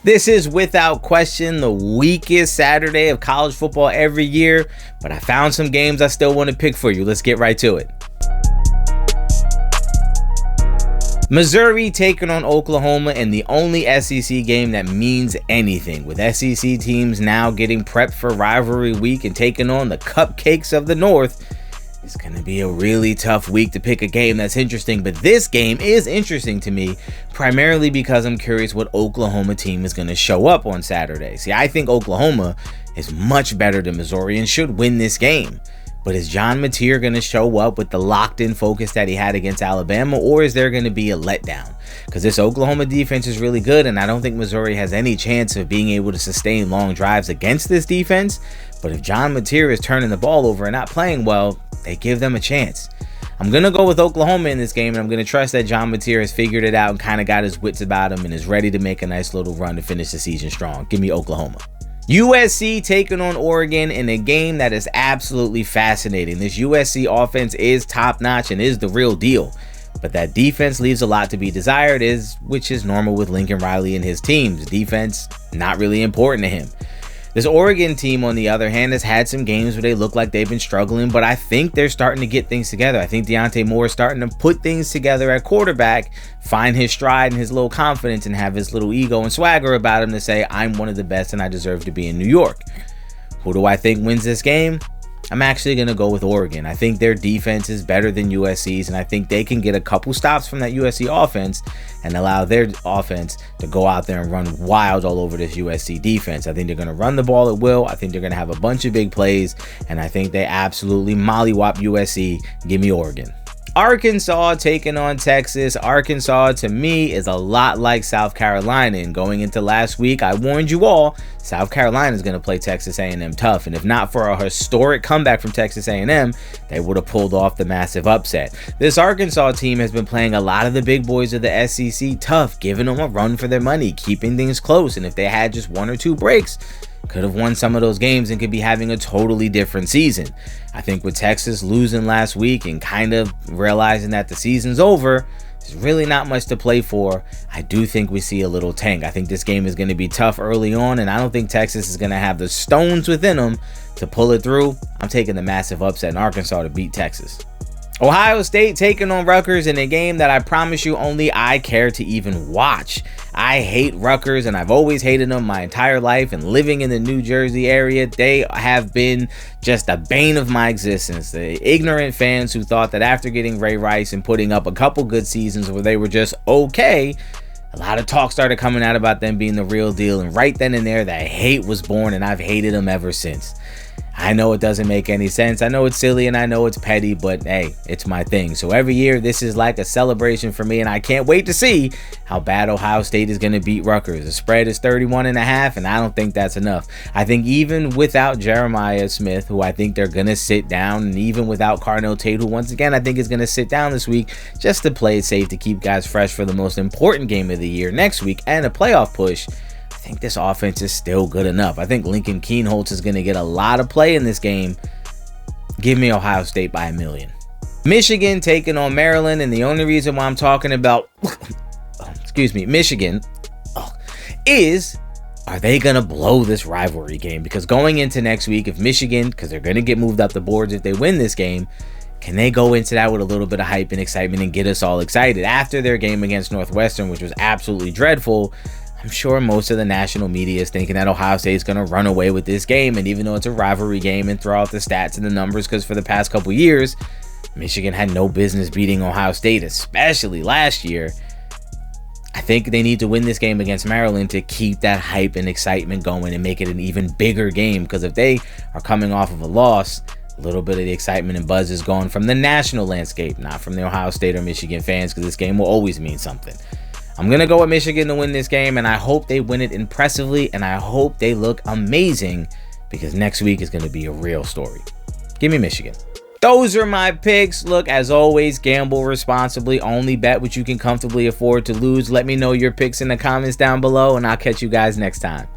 This is without question the weakest Saturday of college football every year, but I found some games I still want to pick for you. Let's get right to it. Missouri taking on Oklahoma in the only SEC game that means anything, with SEC teams now getting prepped for rivalry week and taking on the cupcakes of the North. It's going to be a really tough week to pick a game that's interesting, but this game is interesting to me primarily because I'm curious what Oklahoma team is going to show up on Saturday. See, I think Oklahoma is much better than Missouri and should win this game. But is John Mateer going to show up with the locked-in focus that he had against Alabama, or is there going to be a letdown? Because this Oklahoma defense is really good, and I don't think Missouri has any chance of being able to sustain long drives against this defense. But if John Mateer is turning the ball over and not playing well, they give them a chance. I'm going to go with Oklahoma in this game, and I'm going to trust that John Mateer has figured it out and kind of got his wits about him and is ready to make a nice little run to finish the season strong. Give me Oklahoma. USC taking on Oregon in a game that is absolutely fascinating. This USC offense is top-notch and is the real deal, but that defense leaves a lot to be desired, which is normal with Lincoln Riley and his teams. Defense, not really important to him. This Oregon team, on the other hand, has had some games where they look like they've been struggling, but I think they're starting to get things together. I think Deontay Moore is starting to put things together at quarterback, find his stride and his little confidence, and have his little ego and swagger about him to say, I'm one of the best and I deserve to be in New York. Who do I think wins this game? I'm actually going to go with Oregon. I think their defense is better than USC's, and I think they can get a couple stops from that USC offense and allow their offense to go out there and run wild all over this USC defense. I think they're going to run the ball at will. I think they're going to have a bunch of big plays, and I think they absolutely mollywop USC. Give me Oregon. Arkansas taking on Texas. Arkansas, to me, is a lot like South Carolina. And going into last week, I warned you all, South Carolina is going to play Texas A&M tough. And if not for a historic comeback from Texas A&M, they would have pulled off the massive upset. This Arkansas team has been playing a lot of the big boys of the SEC tough, giving them a run for their money, keeping things close. And if they had just one or two breaks, could have won some of those games and could be having a totally different season. I think with Texas losing last week and kind of realizing that the season's over, there's really not much to play for. I do think we see a little tank. I think this game is going to be tough early on, and I don't think Texas is going to have the stones within them to pull it through. I'm taking the massive upset in Arkansas to beat Texas. Ohio State taking on Rutgers in a game that I promise you only I care to even watch. I hate Rutgers, and I've always hated them my entire life, and living in the New Jersey area, they have been just a bane of my existence. The ignorant fans who thought that after getting Ray Rice and putting up a couple good seasons where they were just okay, a lot of talk started coming out about them being the real deal, and right then and there, that hate was born, and I've hated them ever since. I know it doesn't make any sense. I know it's silly and I know it's petty, but hey, it's my thing. So every year, this is like a celebration for me, and I can't wait to see how bad Ohio State is going to beat Rutgers. The spread is 31.5, and I don't think that's enough. I think even without Jeremiah Smith, who I think they're going to sit down, and even without Carnell Tate, who once again I think is going to sit down this week just to play it safe to keep guys fresh for the most important game of the year next week and a playoff push, I think this offense is still good enough. I think Lincoln Keenholz is going to get a lot of play in this game. Give me Ohio State by 1,000,000. Michigan taking on Maryland, and the only reason why I'm talking about Michigan is, are they going to blow this rivalry game? Because going into next week, if Michigan, because they're going to get moved up the boards if they win this game, can they go into that with a little bit of hype and excitement and get us all excited? After their game against Northwestern, which was absolutely dreadful, I'm sure most of the national media is thinking that Ohio State is going to run away with this game. And even though it's a rivalry game, and throw out the stats and the numbers, because for the past couple years, Michigan had no business beating Ohio State, especially last year. I think they need to win this game against Maryland to keep that hype and excitement going and make it an even bigger game. Because if they are coming off of a loss, a little bit of the excitement and buzz is gone from the national landscape, not from the Ohio State or Michigan fans, because this game will always mean something. I'm going to go with Michigan to win this game, and I hope they win it impressively, and I hope they look amazing, because next week is going to be a real story. Give me Michigan. Those are my picks. Look, as always, gamble responsibly. Only bet what you can comfortably afford to lose. Let me know your picks in the comments down below, and I'll catch you guys next time.